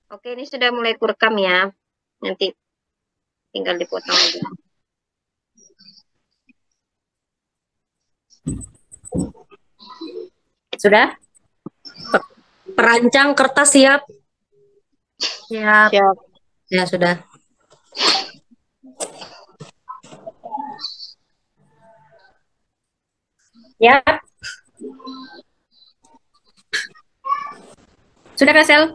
Oke, ini sudah mulai kurekam ya. Nanti tinggal dipotong aja. Sudah? Perancang kertas siap? Siap. Siap. Ya, sudah. Ya, sudah Kak Sel?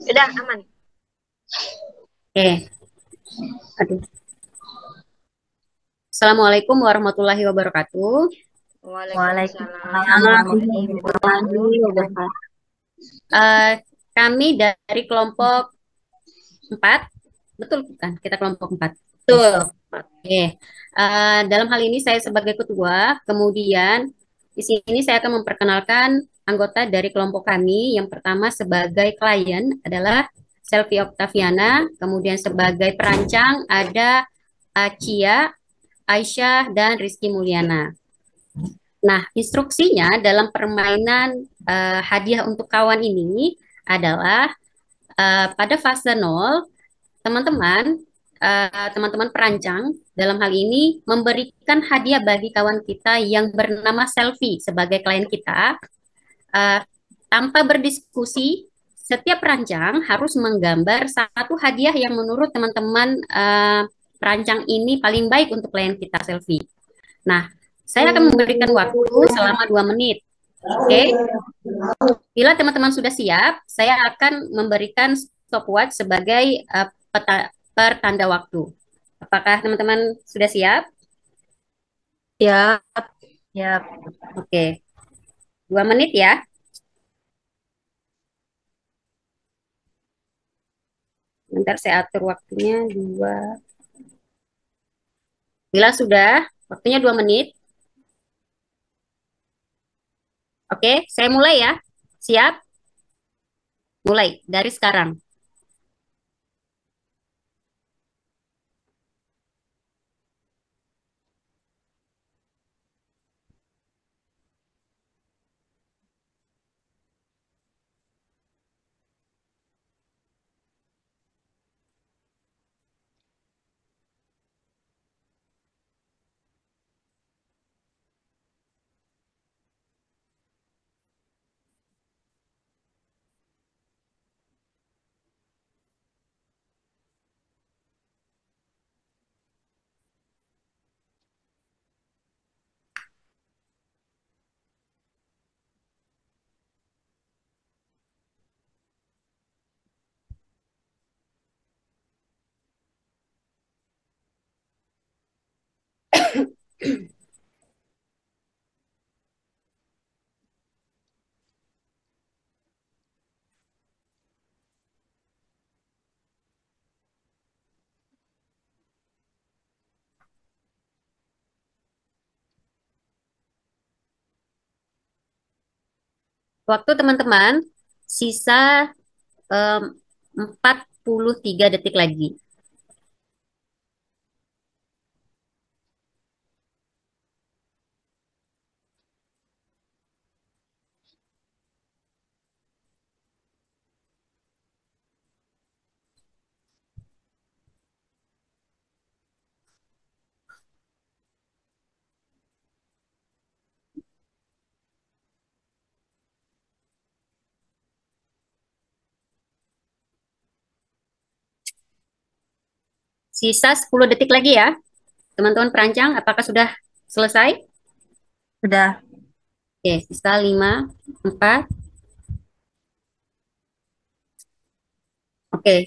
Sudah aman. Oke. Aduh. Assalamualaikum warahmatullahi wabarakatuh. Waalaikumsalam Waalaikumsalam warahmatullahi wabarakatuh. warahmatullahi wabarakatuh. Eh, Kami dari kelompok 4, betul bukan? Kita kelompok 4. Betul. Oke. Dalam hal ini saya sebagai ketua, kemudian di sini saya akan memperkenalkan anggota dari kelompok kami. Yang pertama sebagai klien adalah Selvi Oktaviana, kemudian sebagai perancang ada Cia, Aisyah, dan Rizky Mulyana. Nah, instruksinya dalam permainan hadiah untuk kawan ini adalah pada fase nol, teman-teman teman-teman perancang dalam hal ini memberikan hadiah bagi kawan kita yang bernama Selfie sebagai klien kita. Eh, Tanpa berdiskusi, setiap perancang harus menggambar satu hadiah yang menurut teman-teman perancang ini paling baik untuk klien kita Selfie. Nah, saya akan memberikan waktu selama 2 menit. Oke, bila teman-teman sudah siap, saya akan memberikan stopwatch sebagai pertanda waktu. Apakah teman-teman sudah siap? Siap. Siap. Oke, 2 menit ya. Bentar saya atur waktunya 2. Bila sudah, waktunya 2 menit. Oke, saya mulai ya. Siap? Mulai dari sekarang. Waktu teman-teman sisa em, 43 detik lagi. Sisa 10 detik lagi ya. Teman-teman perancang, apakah sudah selesai? Sudah. Oke, sisa 5, 4. Oke,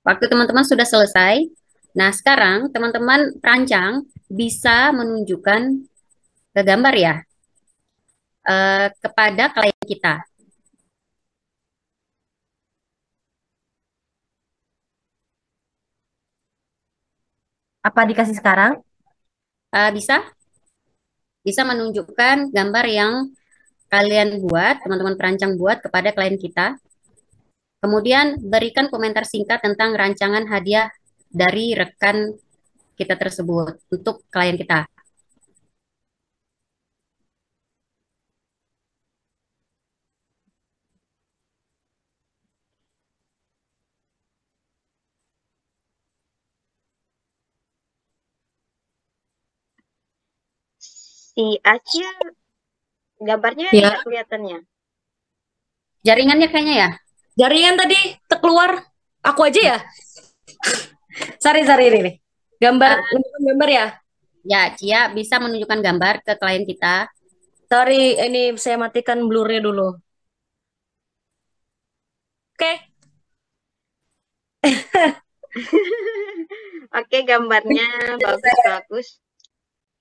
waktu teman-teman sudah selesai. Nah, sekarang teman-teman perancang bisa menunjukkan ke gambar ya kepada klien kita. Apa dikasih sekarang? Bisa bisa menunjukkan gambar yang kalian buat, teman-teman perancang buat kepada klien kita. Kemudian berikan komentar singkat tentang rancangan hadiah dari rekan kita tersebut untuk klien kita. Si Acia gambarnya Ya, tidak kelihatannya. Jaringannya kayaknya ya. jaringan tadi keluar. Aku aja ya. Sorry ini. Gambar, Eh, menunjukkan gambar ya. ya, Cia bisa menunjukkan gambar ke klien kita. Sorry, ini saya matikan blurnya dulu. Oke, Oke, gambarnya bagus-bagus.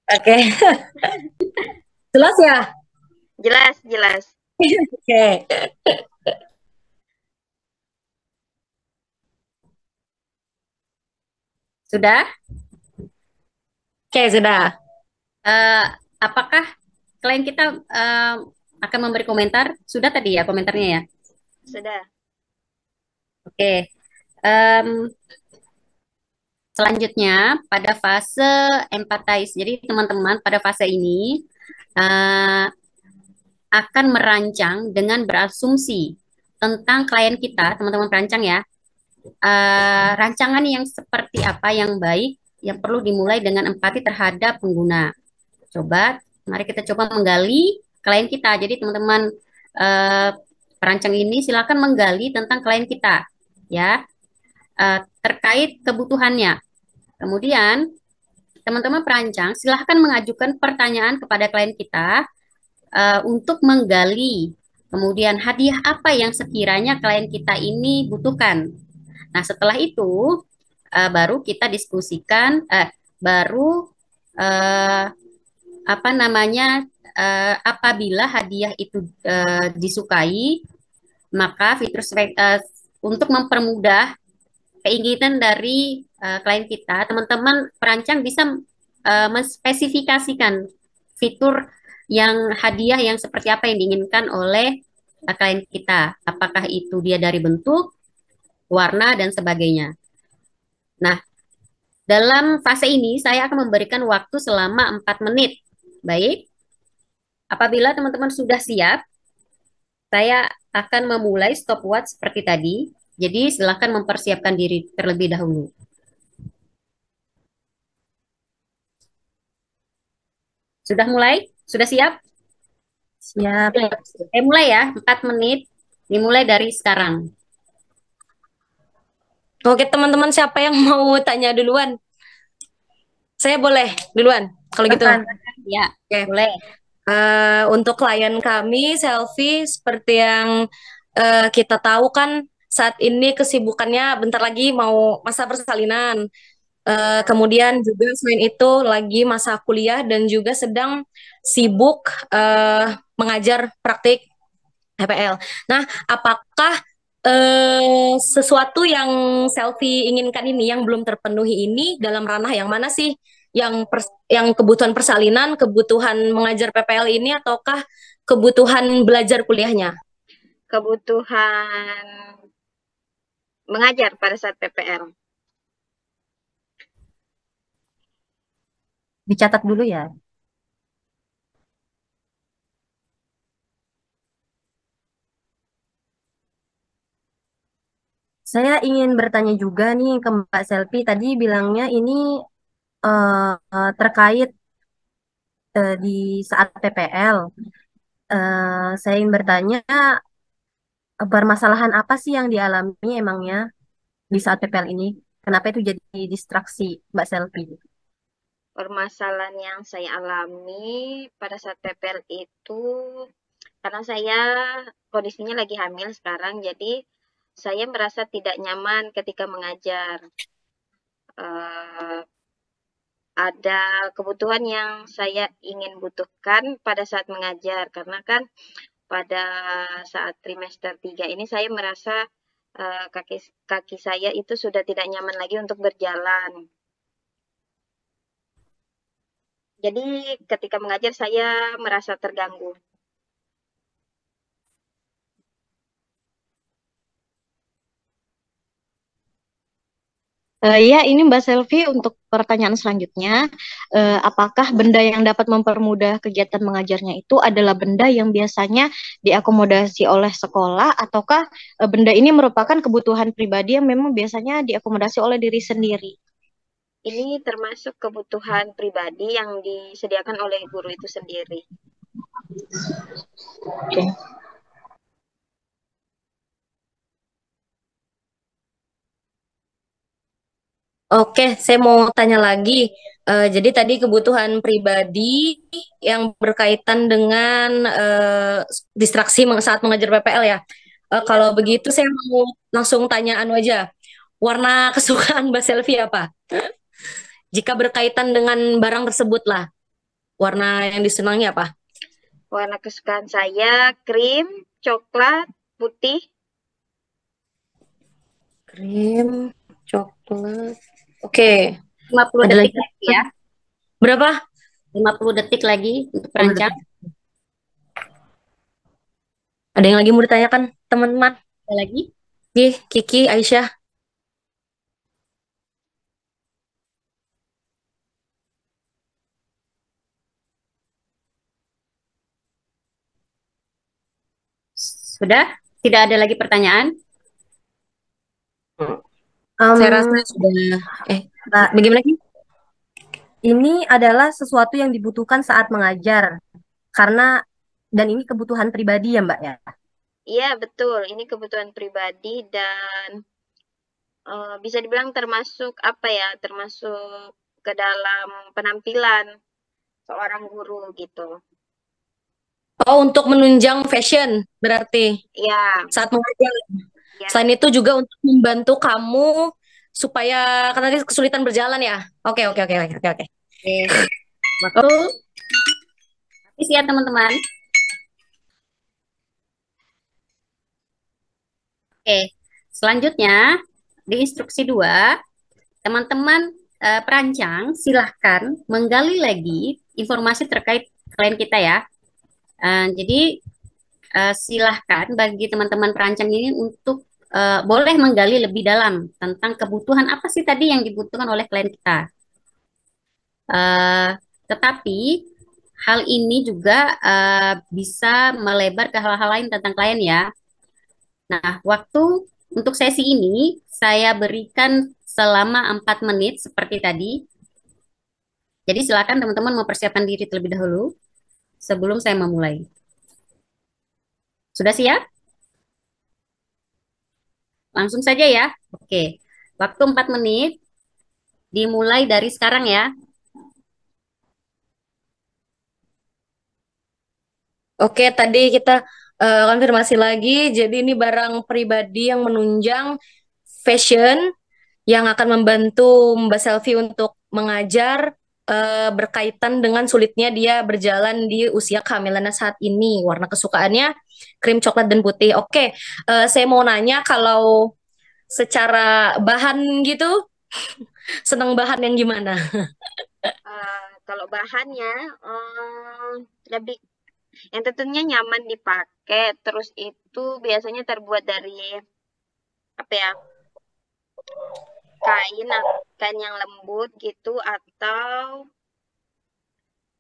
oke. Jelas ya? Jelas, jelas. Oke. Sudah? Oke, sudah. Eh, apakah klien kita akan memberi komentar? Sudah tadi ya komentarnya ya. Sudah. Oke. Em, Selanjutnya pada fase empathize. Jadi teman-teman pada fase ini eh, akan merancang dengan berasumsi tentang klien kita, teman-teman perancang ya. Rancangan yang seperti apa yang baik yang perlu dimulai dengan empati terhadap pengguna. Coba, mari kita coba menggali klien kita. Jadi teman-teman eh, perancang ini silakan menggali tentang klien kita, ya, terkait kebutuhannya. Kemudian teman-teman perancang silahkan mengajukan pertanyaan kepada klien kita untuk menggali. Kemudian hadiah apa yang sekiranya klien kita ini butuhkan. Nah, setelah itu baru kita diskusikan, baru eh, apa namanya, apabila hadiah itu disukai, maka fitur untuk mempermudah keinginan dari klien kita, teman-teman perancang bisa menspesifikasikan fitur yang hadiah yang seperti apa yang diinginkan oleh klien kita. Apakah itu dia dari bentuk, warna, dan sebagainya. Nah, dalam fase ini saya akan memberikan waktu selama 4 menit. Baik, apabila teman-teman sudah siap, saya akan memulai stopwatch seperti tadi. Jadi silakan mempersiapkan diri terlebih dahulu. Sudah mulai? Sudah siap? Siap. Mulai ya, 4 menit. Dimulai dari sekarang. Oke, teman-teman siapa yang mau tanya duluan? Saya boleh duluan, kalau gitu. Silahkan. Ya, Oke. boleh. Untuk klien kami, Selfie, seperti yang kita tahu kan, saat ini kesibukannya bentar lagi mau masa persalinan. Kemudian juga selain itu lagi masa kuliah dan juga sedang sibuk mengajar praktik HPL. Nah, apakah sesuatu yang Selfie inginkan ini yang belum terpenuhi ini dalam ranah yang mana sih? Yang kebutuhan persalinan, kebutuhan mengajar PPL ini, ataukah kebutuhan belajar kuliahnya? Kebutuhan mengajar pada saat PPL. Dicatat dulu ya. Saya ingin bertanya juga nih ke Mbak Selvi. Tadi bilangnya ini terkait di saat PPL. Saya ingin bertanya, permasalahan apa sih yang dialami emangnya di saat PPL ini? Kenapa itu jadi distraksi, Mbak Selvi? Permasalahan yang saya alami pada saat PPL itu karena saya kondisinya lagi hamil sekarang, jadi saya merasa tidak nyaman ketika mengajar. Ada kebutuhan yang saya ingin butuhkan pada saat mengajar, karena kan pada saat trimester 3 ini saya merasa kaki saya itu sudah tidak nyaman lagi untuk berjalan. Jadi ketika mengajar saya merasa terganggu. Ya, ini Mbak Selvi untuk pertanyaan selanjutnya. Apakah benda yang dapat mempermudah kegiatan mengajarnya itu adalah benda yang biasanya diakomodasi oleh sekolah, ataukah benda ini merupakan kebutuhan pribadi yang memang biasanya diakomodasi oleh diri sendiri? Ini termasuk kebutuhan pribadi yang disediakan oleh guru itu sendiri. Oke. Oke, saya mau tanya lagi. Jadi tadi kebutuhan pribadi yang berkaitan dengan distraksi saat mengajar PPL ya. Iya, Kalau betul. begitu saya mau langsung tanya anu aja. Warna kesukaan Mbak Selfie apa? Jika berkaitan dengan barang tersebut lah, warna yang disenangi apa? Warna kesukaan saya krim, coklat, putih. Krim, coklat. Oke, 50 ada detik lagi? lagi ya. Berapa? 50 detik lagi untuk 10 perancang. detik. Ada yang lagi mau ditanyakan, teman-teman? Ada lagi? Kiki, Aisyah. Sudah? Tidak ada lagi pertanyaan? Saya rasa sudah. Mbak, Bagaimana sih? ini adalah sesuatu yang dibutuhkan saat mengajar. Karena, dan ini kebutuhan pribadi ya Mbak ya. Iya, betul. Ini kebutuhan pribadi dan bisa dibilang termasuk apa ya? Termasuk ke dalam penampilan seorang guru gitu. Oh, untuk menunjang fashion berarti Ya, saat mengajar. ya. Selain itu juga untuk membantu kamu supaya karena tadi kesulitan berjalan ya. Oke, oke, oke, oke, oke. Oke. Waktu habis ya teman-teman. Oke. Selanjutnya di instruksi 2, teman-teman perancang silahkan menggali lagi informasi terkait klien kita ya. Jadi silahkan bagi teman-teman perancang ini untuk boleh menggali lebih dalam tentang kebutuhan apa sih tadi yang dibutuhkan oleh klien kita. Tetapi hal ini juga bisa melebar ke hal-hal lain tentang klien ya. Nah, waktu untuk sesi ini saya berikan selama 4 menit seperti tadi. Jadi silakan teman-teman mempersiapkan diri terlebih dahulu sebelum saya memulai. Sudah siap? Langsung saja ya. Oke. Waktu 4 menit dimulai dari sekarang ya. Oke, tadi kita konfirmasi lagi. Jadi ini barang pribadi yang menunjang fashion yang akan membantu Mbak Selfie untuk mengajar berkaitan dengan sulitnya dia berjalan di usia kehamilannya saat ini. Warna kesukaannya krim, coklat, dan putih. Oke, saya mau nanya kalau secara bahan gitu, senang bahan yang gimana? Kalau bahannya lebih yang tentunya nyaman dipakai, terus itu biasanya terbuat dari apa ya? Kain yang lembut gitu atau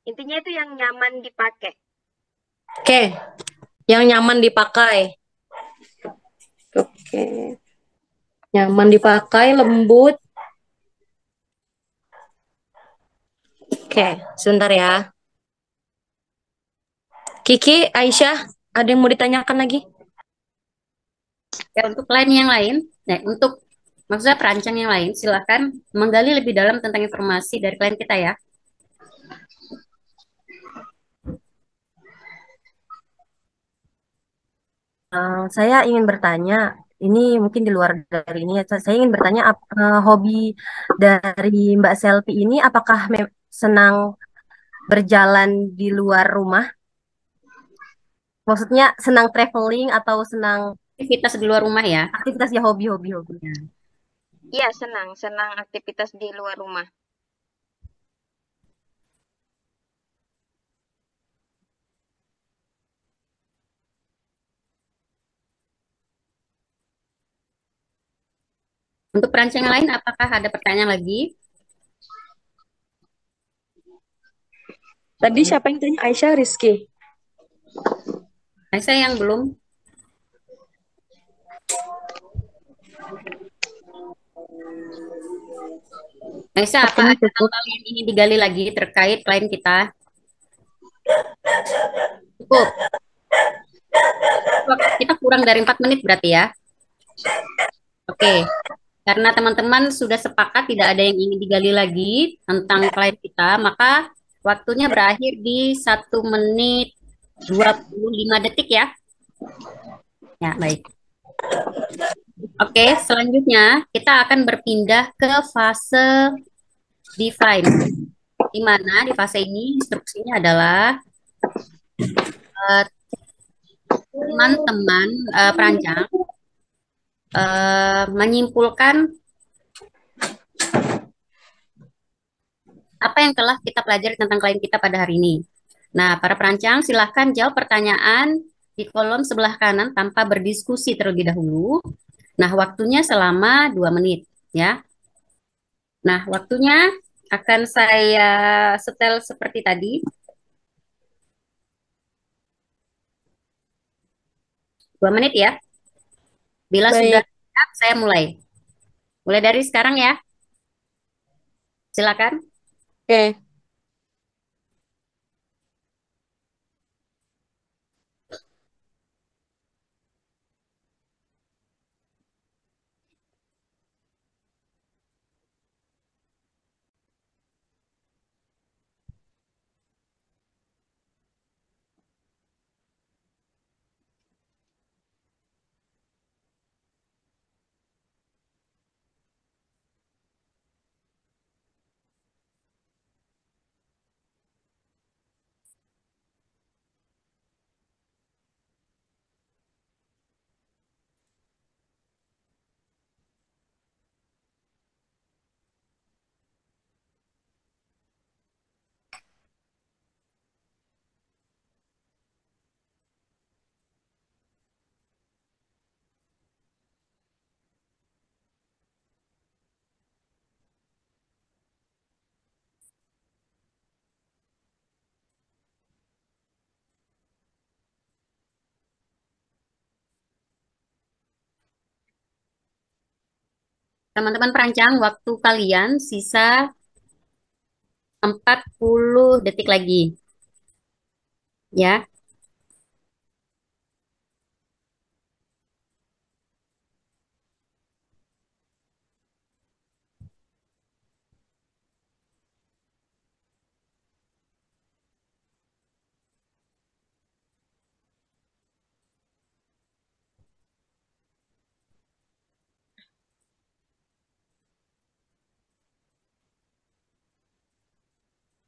intinya itu yang nyaman dipakai. Oke, yang nyaman dipakai. Oke, nyaman dipakai, lembut. Oke, sebentar ya. Kiki, Aisyah, ada yang mau ditanyakan lagi? Ya, untuk klien yang lain, nah, untuk maksudnya perancang yang lain, silakan menggali lebih dalam tentang informasi dari klien kita ya. Saya ingin bertanya, ini mungkin di luar dari ini ya. Saya ingin bertanya, hobi dari Mbak Selvi ini apakah senang berjalan di luar rumah? Maksudnya senang traveling atau senang Aktivitas di luar rumah ya. aktivitas ya hobi-hobi hobi. Iya, senang aktivitas di luar rumah. Untuk perancang yang lain, apakah ada pertanyaan lagi? Tadi siapa yang tanya? Aisyah, Rizky. Saya yang belum. Aisyah, apa Sepertinya ada cukup. hal-hal yang ingin digali lagi terkait klien kita? Cukup. Kita kurang dari 4 menit berarti ya. Oke. Karena teman-teman sudah sepakat tidak ada yang ingin digali lagi tentang klien kita, maka waktunya berakhir di 1 menit 25 detik ya. Ya, baik. Oke, selanjutnya kita akan berpindah ke fase define. Di mana di fase ini instruksinya adalah eh, teman-teman perancang menyimpulkan apa yang telah kita pelajari tentang klien kita pada hari ini. Nah, para perancang silahkan jawab pertanyaan di kolom sebelah kanan tanpa berdiskusi terlebih dahulu. Nah, waktunya selama 2 menit ya. Nah, waktunya akan saya setel seperti tadi. 2 menit ya. Bila sudah Baik. siap, saya mulai. Mulai dari sekarang ya. Silakan. Oke. Teman-teman perancang, waktu kalian sisa 40 detik lagi. Ya.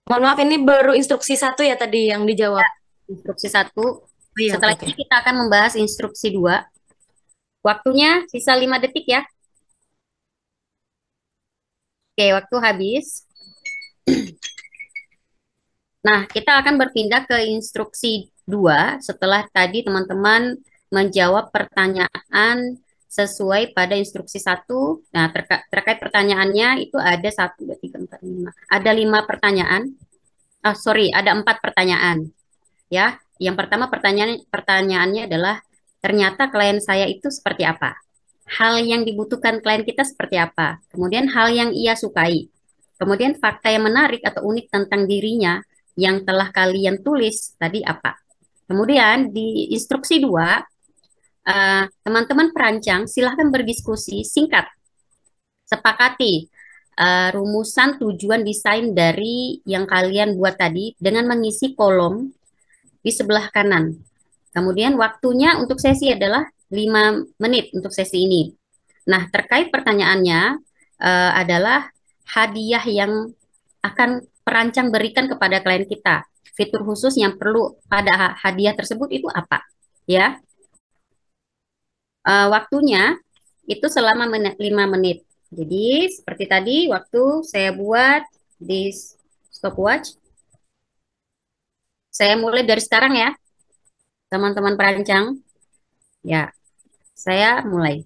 Mohon maaf, ini baru instruksi 1 ya tadi yang dijawab. Instruksi 1. Oh iya, oke, Setelah oke. ini kita akan membahas instruksi 2. Waktunya sisa 5 detik ya. Oke, waktu habis. Nah, kita akan berpindah ke instruksi 2 setelah tadi teman-teman menjawab pertanyaan sesuai pada instruksi 1. Nah, terkait pertanyaannya itu ada 1, 2, 3, 4, 5. Ada 5 pertanyaan. Oh, sorry, ada 4 pertanyaan. Ya, yang pertama pertanyaannya adalah ternyata klien saya itu seperti apa? Hal yang dibutuhkan klien kita seperti apa? Kemudian hal yang ia sukai. Kemudian fakta yang menarik atau unik tentang dirinya yang telah kalian tulis tadi apa? Kemudian di instruksi 2, teman-teman perancang silahkan berdiskusi singkat. Sepakati rumusan tujuan desain dari yang kalian buat tadi dengan mengisi kolom di sebelah kanan. Kemudian waktunya untuk sesi adalah 5 menit untuk sesi ini. Nah, terkait pertanyaannya adalah hadiah yang akan perancang berikan kepada klien kita. Fitur khusus yang perlu pada hadiah tersebut itu apa? Ya, waktunya itu selama 5 menit. Jadi, seperti tadi waktu saya buat di stopwatch, saya mulai dari sekarang ya, teman-teman perancang. Ya, saya mulai.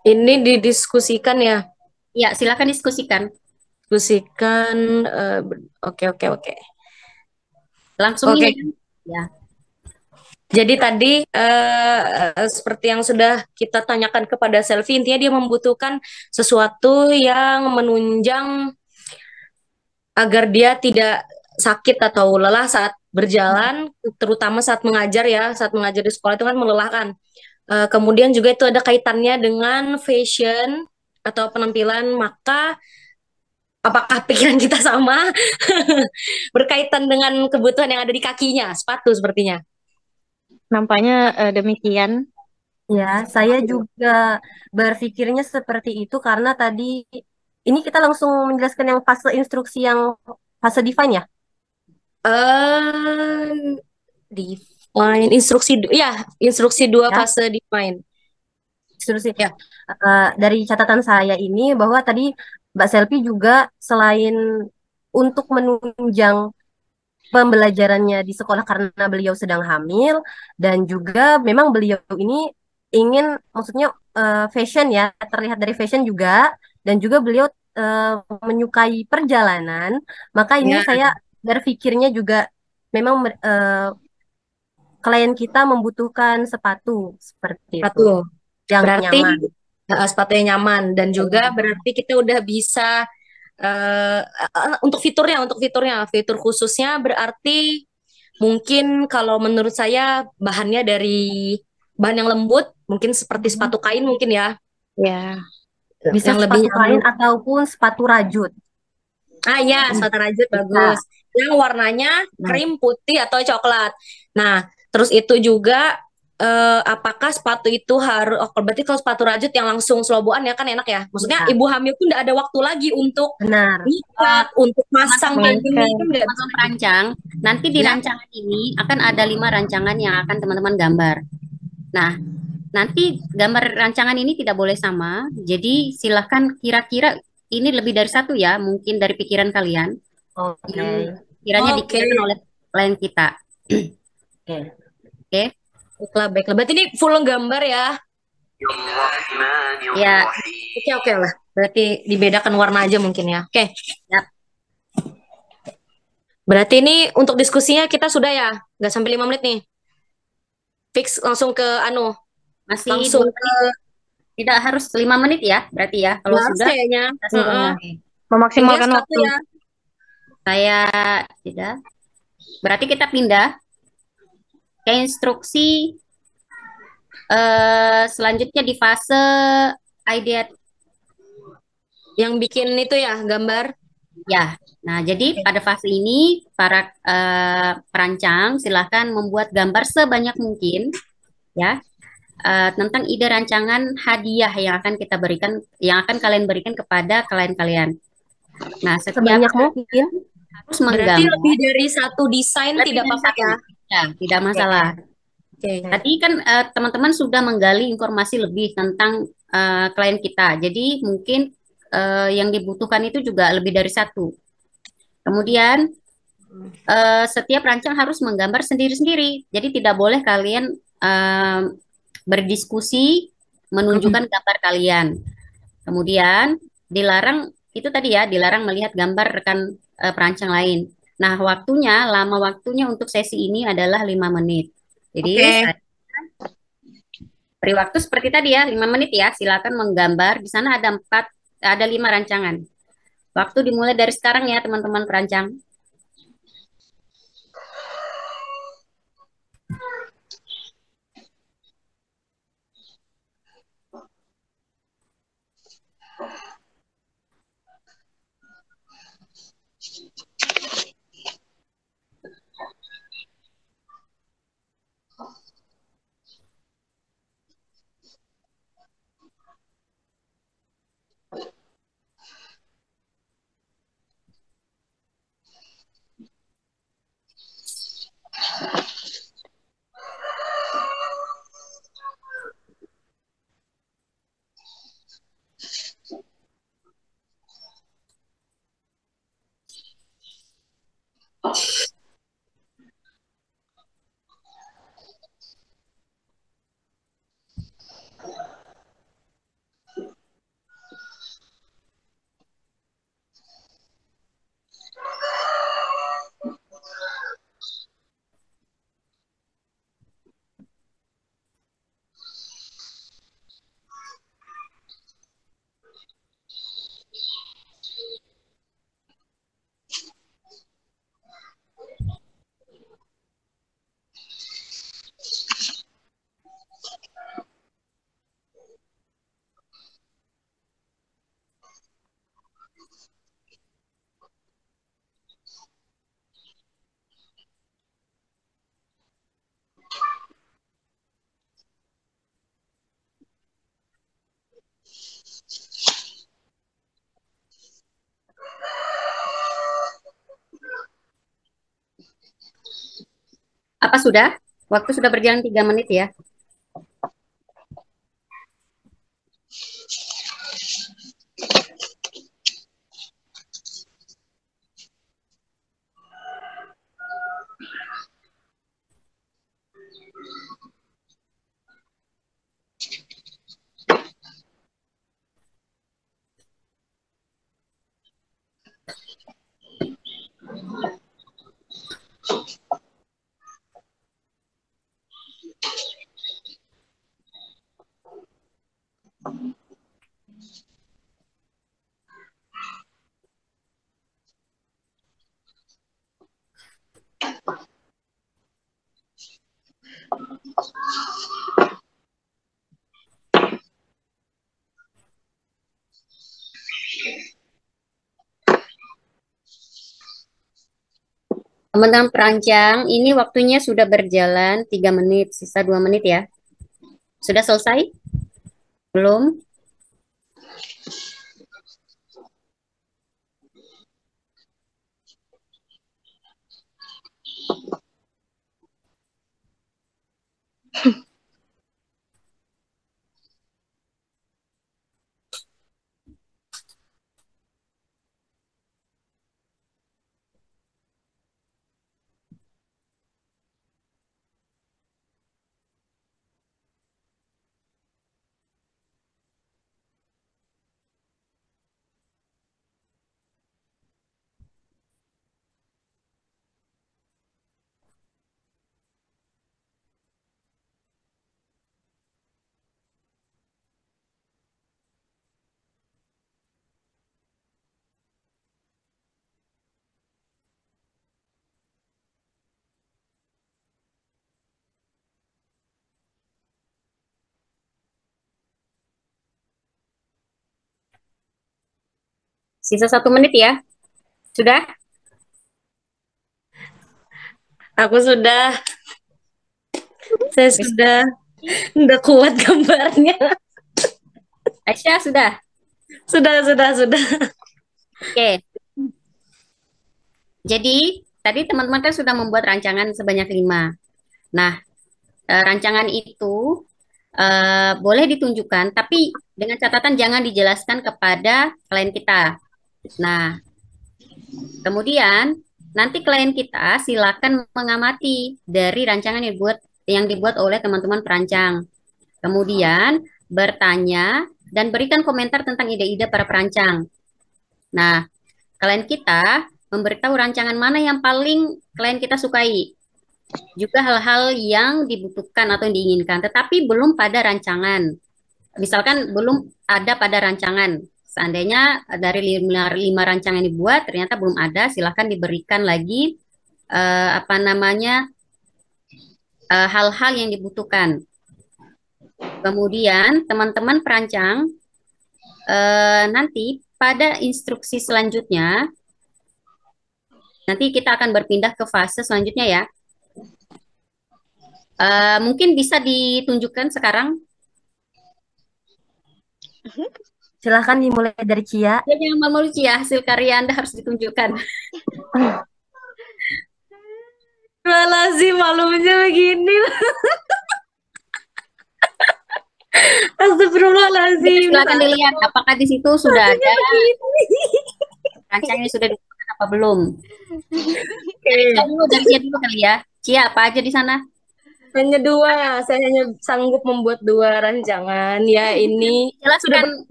Ini didiskusikan ya. Ya, silakan diskusikan. Diskusikan. Oke, oke, oke. Langsung Oke. ini. Ya. Jadi tadi seperti yang sudah kita tanyakan kepada Selfie, intinya dia membutuhkan sesuatu yang menunjang agar dia tidak sakit atau lelah saat berjalan, terutama saat mengajar ya, saat mengajar di sekolah itu kan melelahkan. Kemudian juga itu ada kaitannya dengan fashion atau penampilan, maka apakah pikiran kita sama? Berkaitan dengan kebutuhan yang ada di kakinya, sepatu sepertinya. Nampaknya demikian. Ya, saya juga berpikirnya seperti itu karena tadi ini kita langsung menjelaskan yang fase instruksi yang fase define ya. Define instruksi dua Ya, fase define. instruksi. Ya, Dari catatan saya ini bahwa tadi Mbak Selvi juga selain untuk menunjang pembelajarannya di sekolah karena beliau sedang hamil dan juga memang beliau ini ingin maksudnya fashion ya terlihat dari fashion juga dan juga beliau eh, menyukai perjalanan maka ini ya, saya berpikirnya juga memang klien kita membutuhkan sepatu seperti itu sepatu. yang Berarti nyaman. sepatu yang nyaman dan juga berarti kita udah bisa untuk fiturnya, fitur khususnya berarti mungkin kalau menurut saya bahannya dari bahan yang lembut, mungkin seperti sepatu kain mungkin ya, Ya. Bisa yang lebih sepatu kain nyaman. ataupun sepatu rajut. Ah ya, sepatu rajut Bisa. bagus. Yang warnanya Nah, krim, putih atau coklat. Nah, terus itu juga apakah sepatu itu harus oh, berarti kalau sepatu rajut yang langsung selobokan ya kan enak ya. Maksudnya iya, ibu hamil pun tidak ada waktu lagi untuk benar. Eh, ngikat, untuk masang teman-teman kayak gini kan nggak bisa teman-teman lagi. perancang, nanti di Ya, rancangan ini akan ada 5 rancangan yang akan teman-teman gambar. Nah, nanti gambar rancangan ini tidak boleh sama. Jadi silakan kira-kira ini lebih dari satu ya, mungkin dari pikiran kalian yang Oke. kiranya oke. dikirakan oleh klien kita. Oke. Oke, Baiklah, baiklah. Berarti ini full gambar ya. ya, Oke, oke lah. Berarti dibedakan warna aja mungkin ya. Oke. ya, Berarti ini untuk diskusinya kita sudah ya. Nggak sampai 5 menit nih. Fix langsung ke masih langsung 2 menit. Tidak harus 5 menit ya, berarti ya. Kalau nggak harus sudah, kayaknya. kita Heeh. sudah. Intinya Memaksimalkan sepatu waktu. ya. Saya tidak. Berarti kita pindah ke instruksi selanjutnya di fase idea. Yang bikin itu ya, gambar. Ya, nah jadi pada fase ini para perancang silahkan membuat gambar sebanyak mungkin ya tentang ide rancangan hadiah yang akan kita berikan, yang akan kalian berikan kepada klien kalian. Nah, setiap Sebanyak mungkin. harus Berarti lebih menggambar dari satu desain lebih tidak dari apa-apa satu. ya. Ya, tidak Oke. masalah. Oke. Tadi kan teman-teman sudah menggali informasi lebih tentang klien kita. Jadi mungkin yang dibutuhkan itu juga lebih dari satu. Kemudian setiap rancang harus menggambar sendiri-sendiri. Jadi tidak boleh kalian berdiskusi Mm-mm. menunjukkan gambar kalian. Kemudian dilarang itu tadi ya, dilarang melihat gambar rekan perancang lain. Nah, lama waktunya untuk sesi ini adalah 5 menit. Jadi Oke. saya beri waktu seperti tadi ya, 5 menit ya. Silakan menggambar. Di sana ada 5 rancangan. Waktu dimulai dari sekarang ya, teman-teman perancang. Apa sudah? Waktu sudah berjalan 3 menit ya. Teman-teman perancang, ini waktunya sudah berjalan 3 menit, sisa 2 menit ya. Sudah selesai? Belum? Sisa 1 menit ya. Sudah? Aku sudah, saya sudah nggak kuat gambarnya. Aisyah sudah? Sudah. Oke. Jadi, tadi teman-teman kan sudah membuat rancangan sebanyak 5. Nah, rancangan itu boleh ditunjukkan, tapi dengan catatan jangan dijelaskan kepada klien kita. Nah, kemudian nanti klien kita silakan mengamati dari rancangan yang dibuat oleh teman-teman perancang. Kemudian bertanya dan berikan komentar tentang ide-ide para perancang. Nah, klien kita memberitahu rancangan mana yang paling klien kita sukai. Juga hal-hal yang dibutuhkan atau yang diinginkan, tetapi belum pada rancangan. Misalkan belum ada pada rancangan. Seandainya dari 5 rancangan yang dibuat ternyata belum ada, silahkan diberikan lagi apa namanya hal-hal yang dibutuhkan. Kemudian teman-teman perancang nanti pada instruksi selanjutnya, nanti kita akan berpindah ke fase selanjutnya ya. Mungkin bisa ditunjukkan sekarang. Silahkan dimulai dari Cia. Ya, jangan malu Cia, hasil karya Anda harus ditunjukkan. Astagfirullahaladzim, malunya begini. Astagfirullahaladzim. Silakan dilihat apakah di situ sudah ada rancangan yang sudah dibuat apa belum. Dari Cia dulu kali ya. Cia, apa aja di sana? Hanya 2, saya hanya sanggup membuat 2 rancangan. Ya ini sudah Jelaskan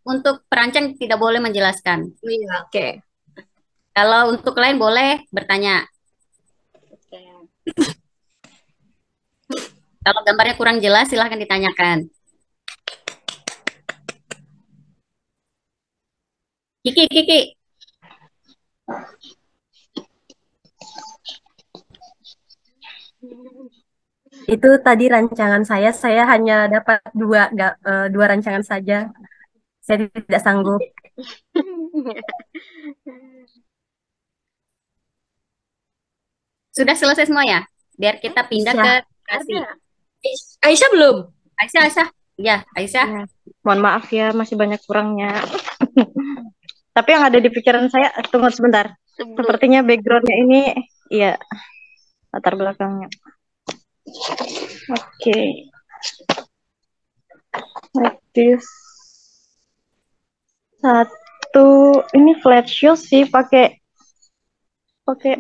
untuk perancang tidak boleh menjelaskan. Iya, oke. Kalau untuk klien boleh bertanya. Kalau gambarnya kurang jelas silahkan ditanyakan. Kiki. Itu tadi rancangan saya hanya dapat 2 rancangan saja. Saya tidak sanggup. Sudah selesai semua ya? Biar kita pindah ke kasih. Aisyah belum? Aisyah. Ya, Aisyah. Ya, mohon maaf ya, masih banyak kurangnya. Tapi yang ada di pikiran saya, tunggu sebentar. Sepertinya backgroundnya ini, iya, latar belakangnya. Oke. Like this. Satu, ini flat shoes sih, pakai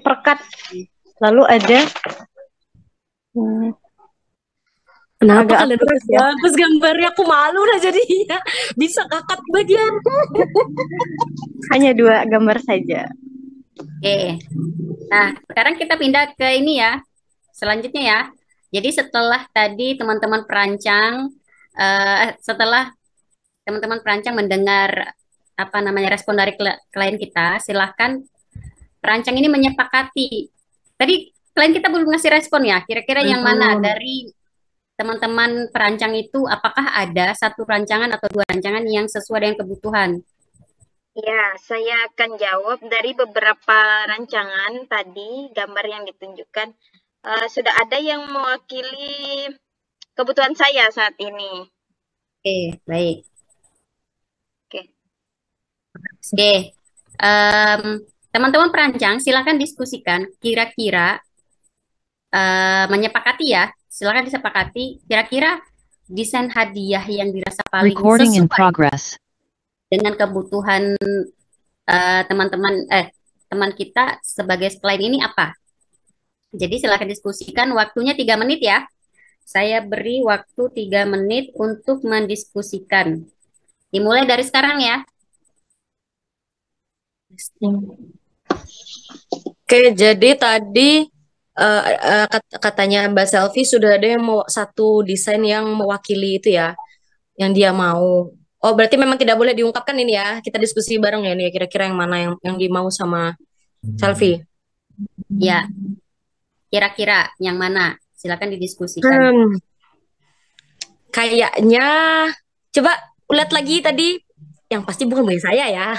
perekat. Lalu ada Kenapa agak kalian abstrak ya. bagus gambarnya? Aku malu lah jadinya. Bisa kakak bagian. Hanya 2 gambar saja. Oke. Nah, sekarang kita pindah ke ini ya. Selanjutnya ya. Jadi setelah tadi teman-teman perancang, setelah teman-teman perancang mendengar apa namanya respon dari klien kita, silahkan perancang ini menyepakati. Tadi klien kita belum ngasih respon ya. Kira-kira yang mana dari teman-teman perancang itu? Apakah ada satu rancangan atau 2 rancangan yang sesuai dengan kebutuhan? Ya, saya akan jawab dari beberapa rancangan tadi, gambar yang ditunjukkan. Sudah ada yang mewakili kebutuhan saya saat ini. Oke, baik. Oke. Oke. Teman-teman perancang, silakan diskusikan kira-kira menyepakati ya. Silakan disepakati kira-kira desain hadiah yang dirasa paling Recording in sesuai progress. dengan kebutuhan teman kita sebagai klien ini apa? Jadi silakan diskusikan, waktunya 3 menit ya. Saya beri waktu 3 menit untuk mendiskusikan. Dimulai dari sekarang ya. Oke, jadi tadi katanya Mbak Selvi sudah ada yang mau satu desain yang mewakili itu ya, yang dia mau. Oh, berarti memang tidak boleh diungkapkan ini ya. Kita diskusi bareng ya nih, kira-kira yang mana yang dimau sama Selvi. Ya. Kira-kira yang mana? Silakan didiskusikan. Kayaknya coba lihat lagi tadi, yang pasti bukan dari saya ya.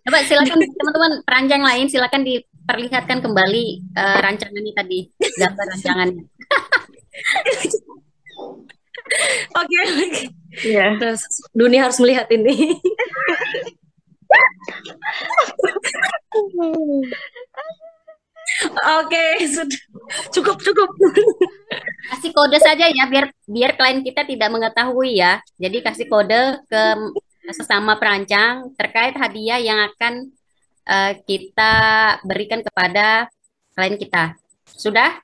Coba silakan teman-teman perancang lain silakan diperlihatkan kembali rancangannya tadi, gambar rancangannya. Oke. Iya. Terus dunia harus melihat ini. Oke, sudah cukup. Kasih kode saja ya biar klien kita tidak mengetahui ya. Jadi kasih kode ke sesama perancang terkait hadiah yang akan kita berikan kepada klien kita. Sudah?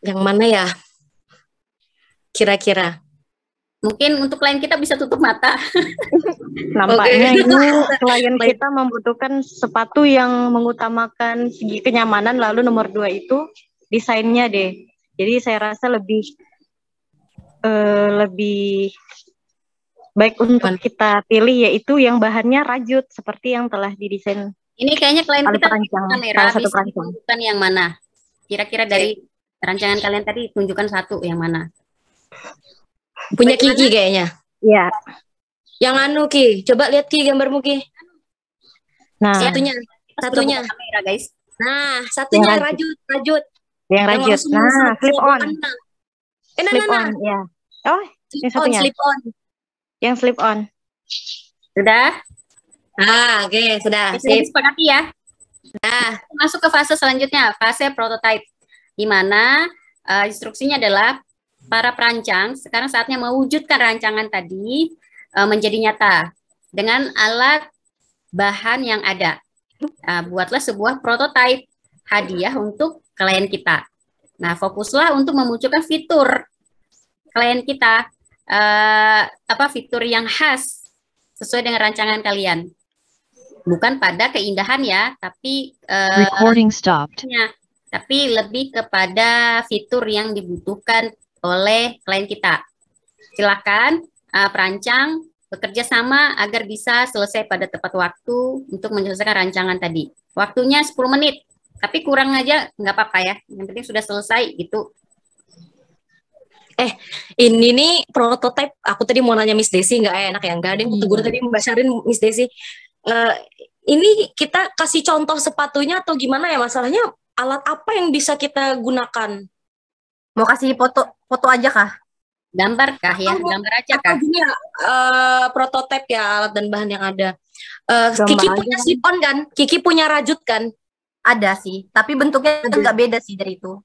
Yang mana ya? Kira-kira. Mungkin untuk klien kita bisa tutup mata. Nampaknya ini klien kita membutuhkan sepatu yang mengutamakan segi kenyamanan, lalu nomor 2 itu desainnya deh. Jadi saya rasa lebih baik untuk kita pilih yaitu yang bahannya rajut seperti yang telah didesain. Ini kayaknya klien oleh kita perancang, kamera salah satu bisa perancang. ditunjukkan yang mana? Kira-kira dari rancangan kalian tadi tunjukkan satu yang mana? Punya Kiki kayaknya. Iya. Yang anu Ki, coba lihat Ki gambarmu Ki. Nah, Satunya. Kamera guys. Nah, satunya Yang rajut. Yang rajut. langsung Nah, slip on. Nah. Ya. Oh, yang satunya. Slip on. Yang slip on. Sudah? Oke, sudah. Sudah disepakati ya? Nah, masuk ke fase selanjutnya, fase prototype. Di mana instruksinya adalah para perancang sekarang saatnya mewujudkan rancangan tadi menjadi nyata dengan alat bahan yang ada. Buatlah sebuah prototype hadiah untuk klien kita. Nah, fokuslah untuk memunculkan fitur klien kita, fitur yang khas sesuai dengan rancangan kalian. Bukan pada keindahan ya, tapi Recording stopped. Tapi lebih kepada fitur yang dibutuhkan oleh klien kita. Silakan perancang bekerja sama agar bisa selesai pada tepat waktu untuk menyelesaikan rancangan tadi. Waktunya 10 menit, tapi kurang aja nggak apa-apa ya. Yang penting sudah selesai gitu. Ini nih prototype. Aku tadi mau nanya Miss Desi, nggak enak ya? Nggak ada yang tegur tadi Mbak Syarin, Miss Desi. Ini kita kasih contoh sepatunya atau gimana ya masalahnya? Alat apa yang bisa kita gunakan? Mau kasih foto aja kah? Gambar kah ya? Gambar aja kah? Gini ya, prototipe ya alat dan bahan yang ada. Gambar Kiki aja punya kan. slip on kan? Kiki punya rajut kan? Ada sih, tapi bentuknya agak beda sih dari itu.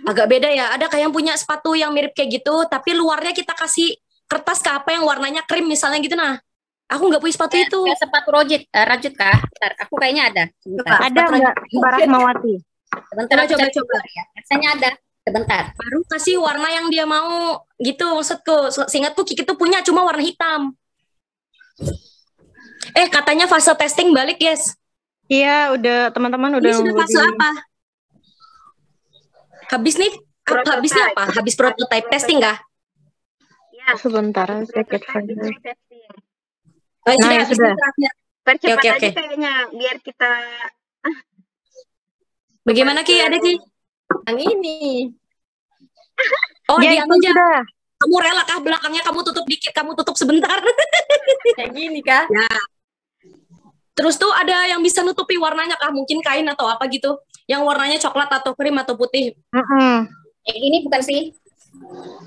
Agak beda ya. Ada kayak yang punya sepatu yang mirip kayak gitu, tapi luarnya kita kasih kertas ke apa yang warnanya krim misalnya gitu. Nah, aku nggak punya sepatu itu. Kayak sepatu rajut kah? Bentar, aku kayaknya ada. Sebentar. Ada nggak Mbak Rahmawati? Sebentar, aku cari Coba. ya. Rasanya ada. Sebentar. Baru kasih warna yang dia mau gitu maksudku. Seingatku Kiki tuh punya cuma warna hitam. Katanya fase testing balik, guys. Iya, udah teman-teman udah Ini sudah nunggu fase di- apa? Habis nih, habisnya apa? Habis prototype testing kah? Ya, Sebentar, saya cek prototype dulu. testing. Oh, Nah, sudah, ya habis sudah. ini terakhir. Percepat Oke. aja kayaknya biar kita Bagaimana Ki? Ada Ki? Yang ini. Oh, Ya, diam itu aja. sudah. Kamu rela kah belakangnya kamu tutup dikit, kamu tutup sebentar. Kayak gini kah? Terus tuh ada yang bisa nutupi warnanya kah? Mungkin kain atau apa gitu. Yang warnanya coklat atau krim atau putih. Mm-mm. Ini bukan sih?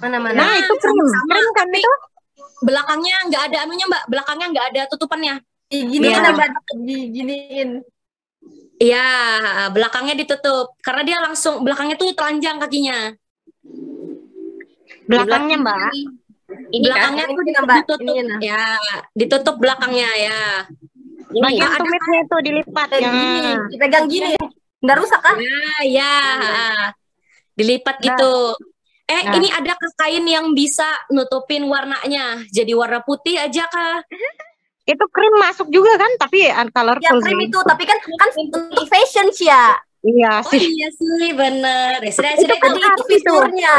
Mana-mana. Nah, itu krim. sama-sama, Krim kan tapi itu? belakangnya nggak ada anunya Mbak. Belakangnya nggak ada tutupannya. Gini Iya. kan Mbak, diginiin. Iya, belakangnya ditutup. Karena dia langsung, belakangnya tuh telanjang kakinya. Belakangnya, Mbak. Ini kan? Belakangnya tuh Ini kan, Mbak. ditutup. Ini, nah. Ya, ditutup belakangnya ya. Ini. Bagian ada tumitnya itu dilipat. Kayak Ya. gini, dipegang gini. Nggak rusak kah? Ya. Dilipat gitu. Nah. Ini ada kain yang bisa nutupin warnanya. Jadi warna putih aja kah? Itu krim masuk juga kan, tapi Ya colorful krim sih. itu, tapi kan untuk fashion sih ya. Iya Oh sih. iya sih, bener. Ya, sudah, Itu kan Jadi itu arti tuh. fiturnya.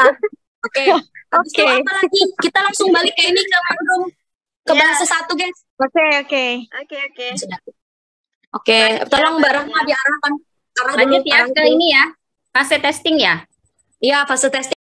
Oke. Habis itu Oke. apa lagi? Kita langsung balik ke ini ke Mandrum. Ke Ya. bahasa satu, guys. Oke, oke. Oke. Sudah. Oke, tolong Mbak Rahma diarahkan. Arah dulu. Lanjut ya arah ke dulu. ini ya. Fase testing ya. Iya, fase testing.